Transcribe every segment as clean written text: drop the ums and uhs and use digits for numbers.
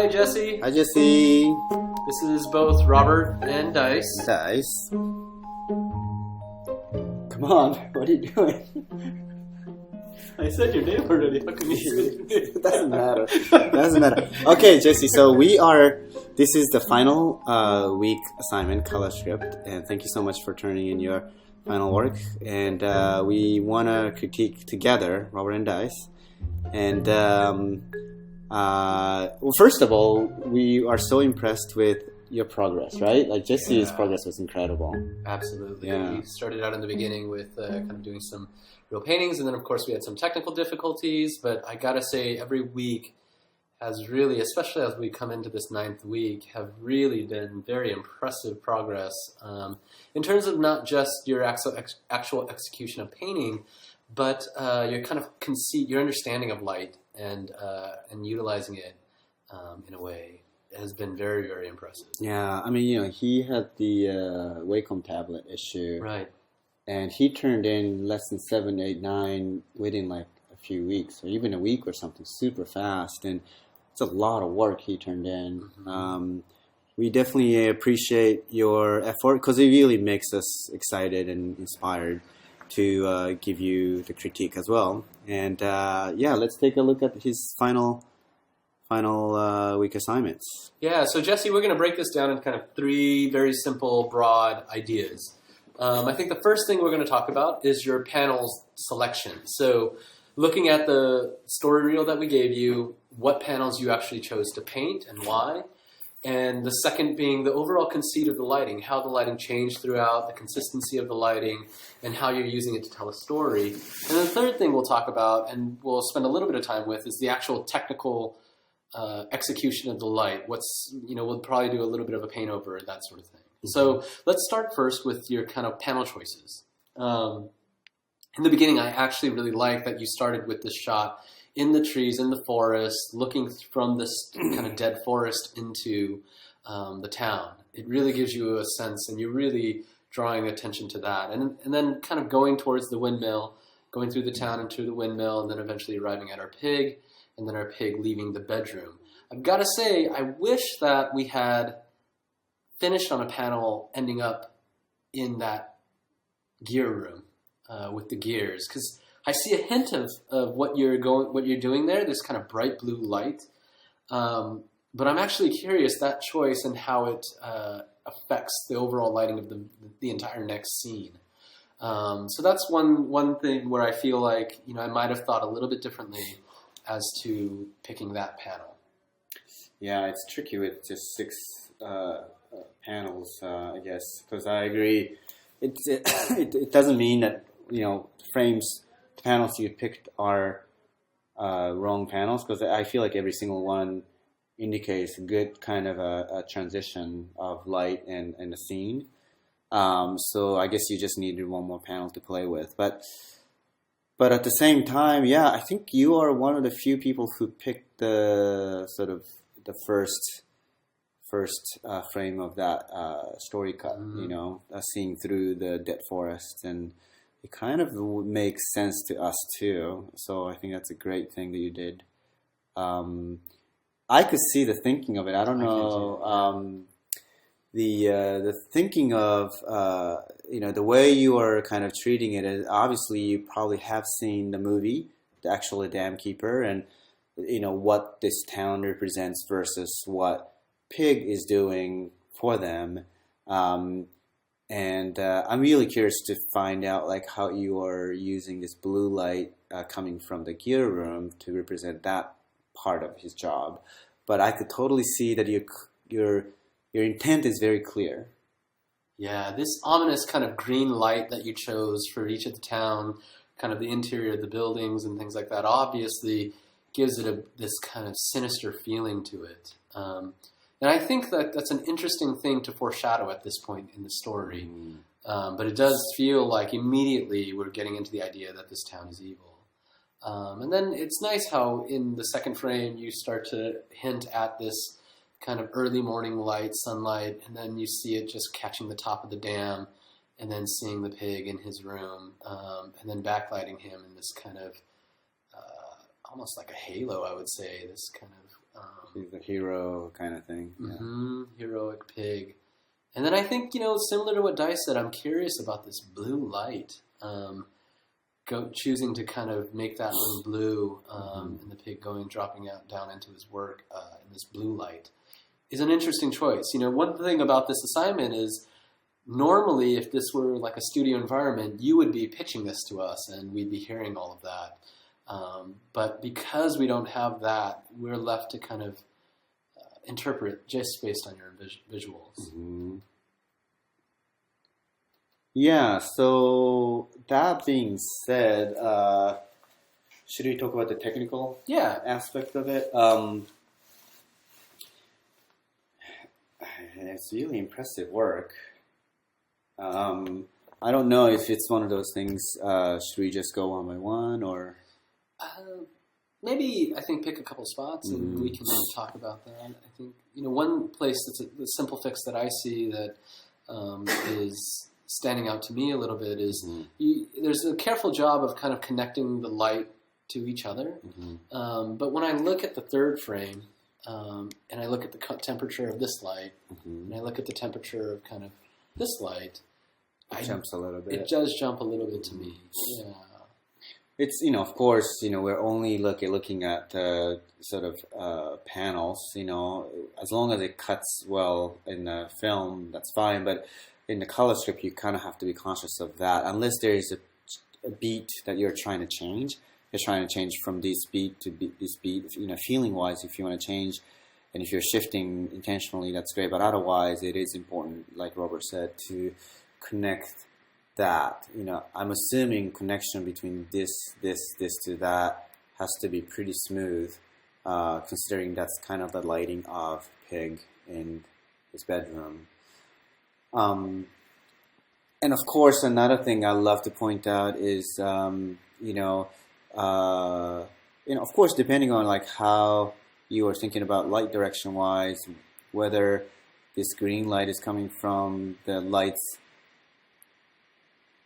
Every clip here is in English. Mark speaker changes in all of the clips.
Speaker 1: Hi, Jesse.
Speaker 2: Hi, Jesse.
Speaker 1: This is both Robert and Dice.
Speaker 2: Dice. Come on, what are you doing?
Speaker 1: I said your name already. How come you
Speaker 2: It doesn't matter. Doesn't matter. Okay, Jesse, so this is the final week assignment, color script, and thank you so much for turning in your final work. And we want to critique together, Robert and Dice. And, well, first of all, we are so impressed with your progress, right? Like, Jesse's progress was incredible.
Speaker 1: Absolutely.
Speaker 2: Yeah.
Speaker 1: We started out in the beginning with kind of doing some real paintings, and then, of course, we had some technical difficulties, but I gotta say, every week has really, especially as we come into this 9th week, have really been very impressive progress in terms of not just your actual execution of painting, but your kind of conceit, your understanding of light and utilizing it in a way has been very, very impressive.
Speaker 2: Yeah, I mean, he had the Wacom tablet issue.
Speaker 1: Right.
Speaker 2: And he turned in less than 7, 8, 9 within like a few weeks, or even a week or something, super fast. And it's a lot of work he turned in. Mm-hmm. We definitely appreciate your effort because it really makes us excited and inspired to give you the critique as well. And let's take a look at his final week assignments.
Speaker 1: Yeah, so Jesse, we're going to break this down in kind of 3 very simple, broad ideas. I think the first thing we're going to talk about is your panels selection. So looking at the story reel that we gave you, what panels you actually chose to paint and why. And the second being the overall conceit of the lighting, how the lighting changed throughout, the consistency of the lighting, and how you're using it to tell a story. And the third thing we'll talk about, and we'll spend a little bit of time with, is the actual technical execution of the light. We'll probably do a little bit of a paint over, that sort of thing. So let's start first with your kind of panel choices. In the beginning, I actually really like that you started with this shot in the trees, in the forest, looking from this kind of dead forest into the town. It really gives you a sense, and you're really drawing attention to that. And then kind of going towards the windmill, going through the town into the windmill, and then eventually arriving at our pig, and then our pig leaving the bedroom. I've got to say, I wish that we had finished on a panel ending up in that gear room with the gears, because I see a hint of what you're doing there, this kind of bright blue light. But I'm actually curious that choice and how it affects the overall lighting of the entire next scene. So that's one thing where I feel like I might have thought a little bit differently as to picking that panel. Yeah,
Speaker 2: it's tricky with just 6 panels, I guess, because I agree. It doesn't mean that frames. The panels you picked are wrong panels, because I feel like every single one indicates a good kind of a transition of light and the scene. So I guess you just needed one more panel to play with. But at the same time, yeah, I think you are one of the few people who picked the sort of the first frame of that story cut. Seeing through the dead forest, and it kind of makes sense to us too. So I think that's a great thing that you did. I could see the thinking of it. I don't know. The thinking of the way you are kind of treating it is, obviously you probably have seen the movie, the actual Dam Keeper, and what this town represents versus what Pig is doing for them. And I'm really curious to find out like how you are using this blue light coming from the gear room to represent that part of his job. But I could totally see that your intent is very clear.
Speaker 1: Yeah, this ominous kind of green light that you chose for each of the town, kind of the interior of the buildings and things like that, obviously gives it this kind of sinister feeling to it. And I think that that's an interesting thing to foreshadow at this point in the story. But it does feel like immediately we're getting into the idea that this town is evil. And then it's nice how in the second frame you start to hint at this kind of early morning light, sunlight, and then you see it just catching the top of the dam, and then seeing the pig in his room, and then backlighting him in this kind of almost like a halo, I would say, this kind of
Speaker 2: He's the hero kind of thing. Yeah.
Speaker 1: Heroic pig. And then I think, similar to what Dice said, I'm curious about this blue light. Choosing to kind of make that one blue, and the pig dropping down into his work in this blue light is an interesting choice. One thing about this assignment is normally if this were like a studio environment, you would be pitching this to us and we'd be hearing all of that. But because we don't have that, we're left to kind of interpret just based on your visuals.
Speaker 2: Mm-hmm. Yeah, so that being said, should we talk about the technical aspect of it? It's really impressive work. I don't know if it's one of those things, should we just go one by one or...
Speaker 1: Maybe, I think, pick a couple spots and we can talk about that. I think, one place that's the simple fix that I see that is standing out to me a little bit is there's a careful job of kind of connecting the light to each other. But when I look at the third frame and I look at the temperature of this light and I look at the temperature of kind of this light,
Speaker 2: it jumps a little bit.
Speaker 1: It does jump a little bit to me. Yeah.
Speaker 2: It's, of course, we're only looking at sort of panels, as long as it cuts well in the film, that's fine. But in the color strip, you kind of have to be conscious of that. Unless there is a beat that you're trying to change. You're trying to change from this beat to this beat, feeling-wise, if you want to change. And if you're shifting intentionally, that's great. But otherwise, it is important, like Robert said, to connect that. I'm assuming connection between this to that has to be pretty smooth, considering that's kind of the lighting of Pig in his bedroom. And of course, another thing I love to point out is, of course, depending on like how you are thinking about light direction wise, whether this green light is coming from the lights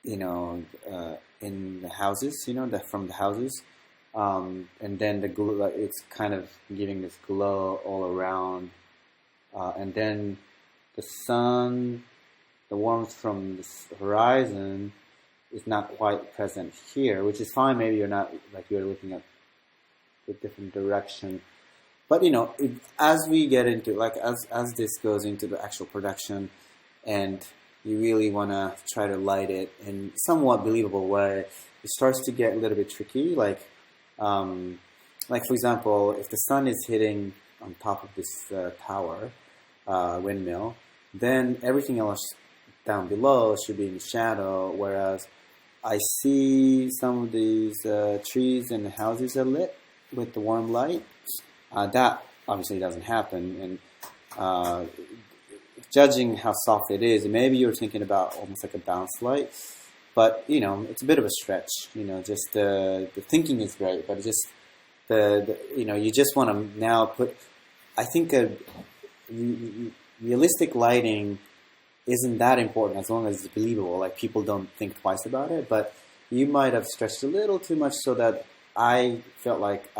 Speaker 2: in the houses, from the houses, and then the glow, it's kind of giving this glow all around, and then the sun, the warmth from this horizon is not quite present here, which is fine. Maybe you're not, you're looking at a different direction, but as we get into, as this goes into the actual production, and you really want to try to light it in somewhat believable way, it starts to get a little bit tricky. Like for example, if the sun is hitting on top of this tower, windmill, then everything else down below should be in shadow, whereas I see some of these trees and the houses are lit with the warm light. That obviously doesn't happen, and judging how soft it is, maybe you're thinking about almost like a bounce light, but it's a bit of a stretch. Just the thinking is great, but just you just want to now put. I think realistic lighting isn't that important as long as it's believable. Like, people don't think twice about it, but you might have stretched a little too much so that I felt like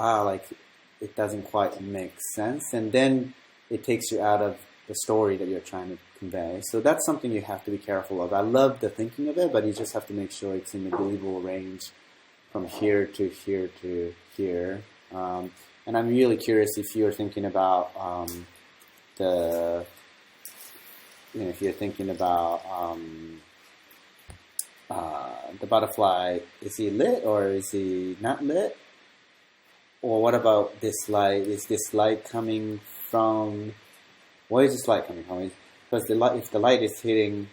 Speaker 2: it doesn't quite make sense, and then it takes you out of the story that you're trying to convey. So that's something you have to be careful of. I love the thinking of it, but you just have to make sure it's in the believable range from here to here to here. And I'm really curious if you're thinking about if you're thinking about the butterfly, is he lit or is he not lit? Or what about this light? Is this light coming from... Where is this light coming from? Because if the light is hitting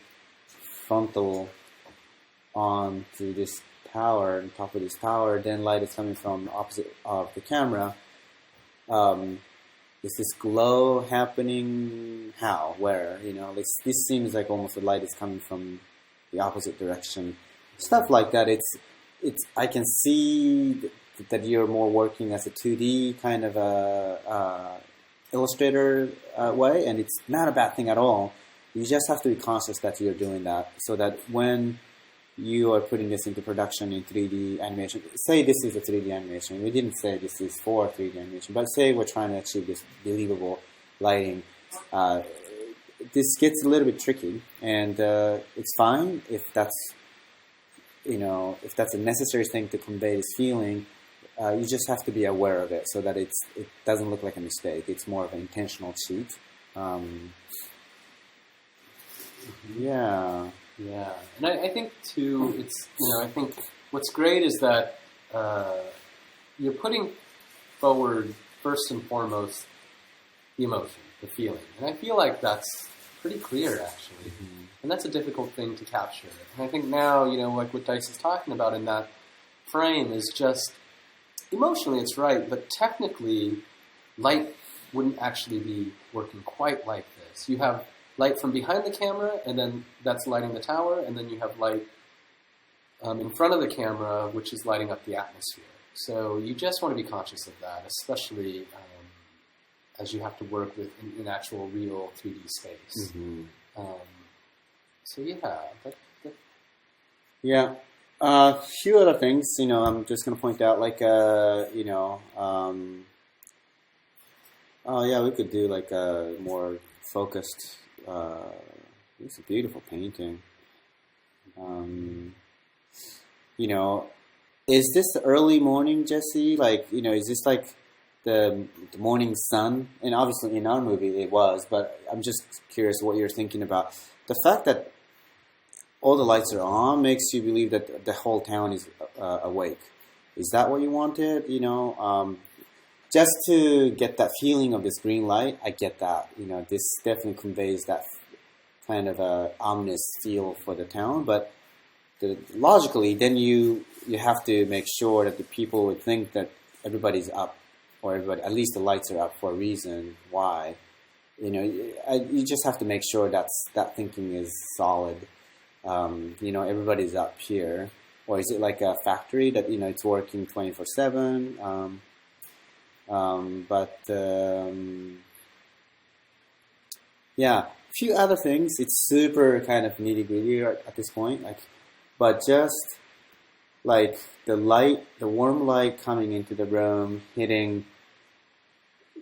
Speaker 2: frontal onto this tower, on top of this tower, then light is coming from the opposite of the camera. Is this glow happening? How? Where? This seems like almost the light is coming from the opposite direction. Stuff like that. It's. I can see that you're more working as a 2D kind of a illustrator way, and it's not a bad thing at all. You just have to be conscious that you're doing that, so that when you are putting this into production in 3D animation. Say this is a 3D animation. We didn't say this is for 3D animation, but say we're trying to achieve this believable lighting. This gets a little bit tricky, and it's fine if that's a necessary thing to convey this feeling. You just have to be aware of it so that it doesn't look like a mistake. It's more of an intentional cheat. Yeah.
Speaker 1: Yeah, and I think too, it's, I think what's great is that you're putting forward first and foremost the emotion, the feeling, and I feel like that's pretty clear actually, and that's a difficult thing to capture. And I think now, like what Dice is talking about in that frame is just emotionally it's right, but technically light wouldn't actually be working quite like this. You have light from behind the camera, and then that's lighting the tower, and then you have light in front of the camera, which is lighting up the atmosphere. So you just want to be conscious of that, especially as you have to work with in actual real 3D space. So yeah.
Speaker 2: Yeah. A few other things, I'm just going to point out, like, we could do like a more focused. It's a beautiful painting. Is this the early morning, Jesse? Like, is this like the morning sun? And obviously in our movie it was, but I'm just curious what you're thinking about. The fact that all the lights are on makes you believe that the whole town is awake. Is that what you wanted? Just to get that feeling of this green light, I get that. This definitely conveys that kind of a ominous feel for the town. But logically, then you have to make sure that the people would think that everybody's up, or at least the lights are up for a reason. Why? You just have to make sure that thinking is solid. Everybody's up here, or is it like a factory that it's working 24/7? Yeah, a few other things. It's super kind of nitty-gritty at this point. But just like the warm light coming into the room, hitting.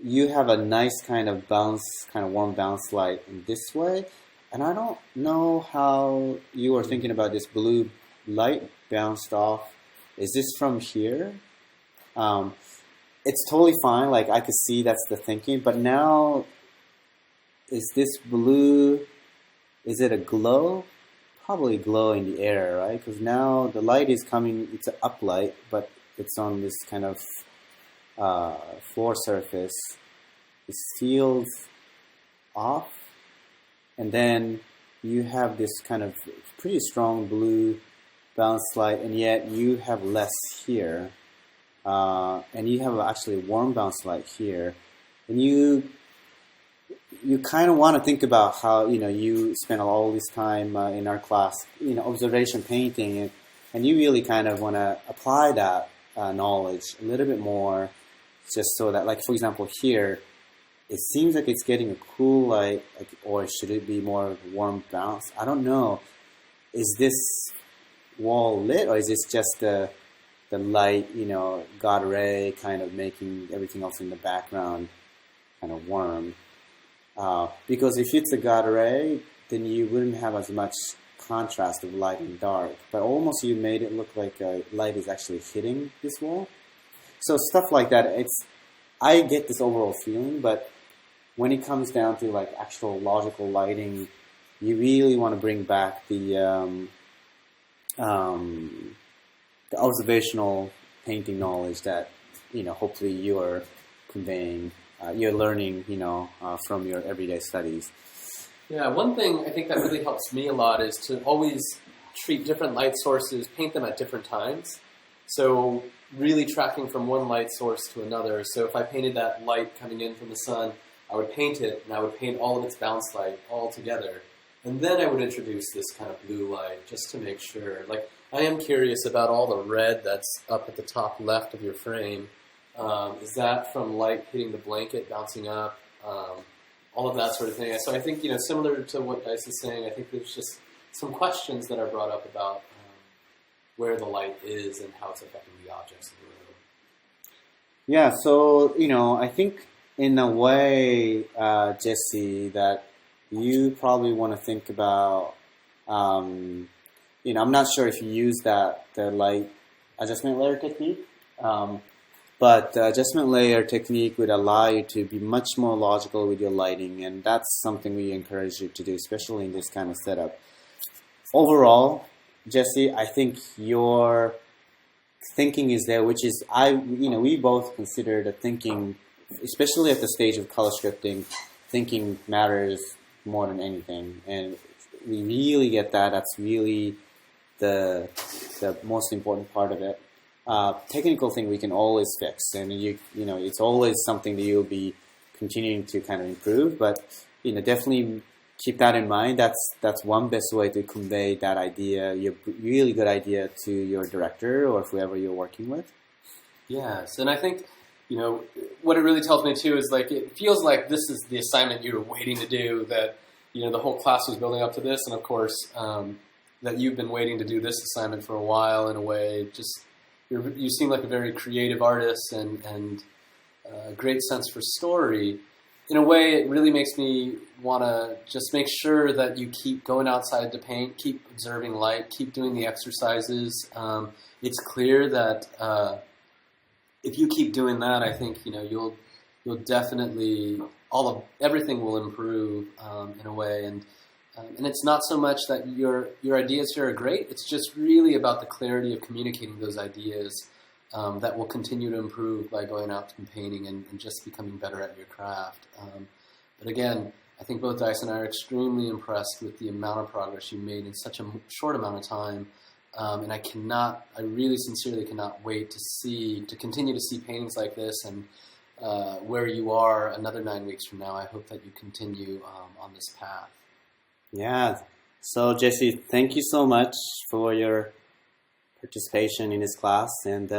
Speaker 2: You have a nice kind of warm bounce light in this way. And I don't know how you were thinking about this blue light bounced off. Is this from here? It's totally fine. Like, I could see that's the thinking. But now, is this blue, is it a glow? Probably glow in the air, right? Because now the light is coming, it's an uplight, but it's on this kind of floor surface. It feels off. And then you have this kind of pretty strong blue bounce light, and yet you have less here. And you have actually a warm bounce light here. And you kind of want to think about how, you spent all this time in our class, observation painting, and you really kind of want to apply that knowledge a little bit more, just so that, like, for example, here, it seems like it's getting a cool light, or should it be more of a warm bounce? I don't know. Is this wall lit, or is this just the light, God ray kind of making everything else in the background kind of warm? Because if it's a God ray, then you wouldn't have as much contrast of light and dark. But almost you made it look like light is actually hitting this wall. So stuff like that, I get this overall feeling, but when it comes down to like actual logical lighting, you really want to bring back the observational painting knowledge that hopefully you are conveying, you're learning, from your everyday studies.
Speaker 1: Yeah, one thing I think that really helps me a lot is to always treat different light sources, paint them at different times. So really tracking from one light source to another. So if I painted that light coming in from the sun, I would paint it, and I would paint all of its bounce light all together. And then I would introduce this kind of blue light just to make sure. Like, I am curious about all the red that's up at the top left of your frame. Is that from light hitting the blanket, bouncing up? All of that sort of thing. So I think, similar to what Dice is saying, I think there's just some questions that are brought up about where the light is and how it's affecting the objects in the room.
Speaker 2: Yeah, so, I think in a way, Jesse, that you probably want to think about, I'm not sure if you use the light adjustment layer technique, but the adjustment layer technique would allow you to be much more logical with your lighting, and that's something we encourage you to do, especially in this kind of setup. Overall, Jesse, I think your thinking is there, which is, we both consider the thinking, especially at the stage of color scripting, thinking matters more than anything, and we really get that. That's really the most important part of it. Technical thing we can always fix, and it's always something that you'll be continuing to kind of improve, but definitely keep that in mind. That's one best way to convey that idea, your really good idea, to your director or whoever you're working with.
Speaker 1: Yes, and I think what it really tells me too is, like, it feels like this is the assignment you were waiting to do, that the whole class was building up to this, and of course that you've been waiting to do this assignment for a while. In a way, just you seem like a very creative artist and a great sense for story. In a way, it really makes me want to just make sure that you keep going outside to paint, keep observing light, keep doing the exercises. It's clear that if you keep doing that, I think you'll definitely everything will improve in a way. And it's not so much that your ideas here are great. It's just really about the clarity of communicating those ideas that will continue to improve by going out and painting and just becoming better at your craft. But again, I think both Dice and I are extremely impressed with the amount of progress you made in such a short amount of time. And I really sincerely cannot wait to continue to see paintings like this, and where you are another 9 weeks from now. I hope that you continue on this path.
Speaker 2: Yeah. So, Jesse, thank you so much for your participation in this class, and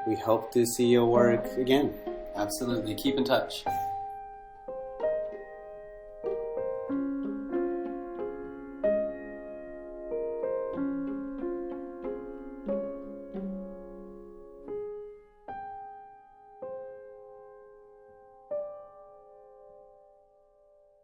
Speaker 2: we hope to see your work again.
Speaker 1: Absolutely. Keep in touch.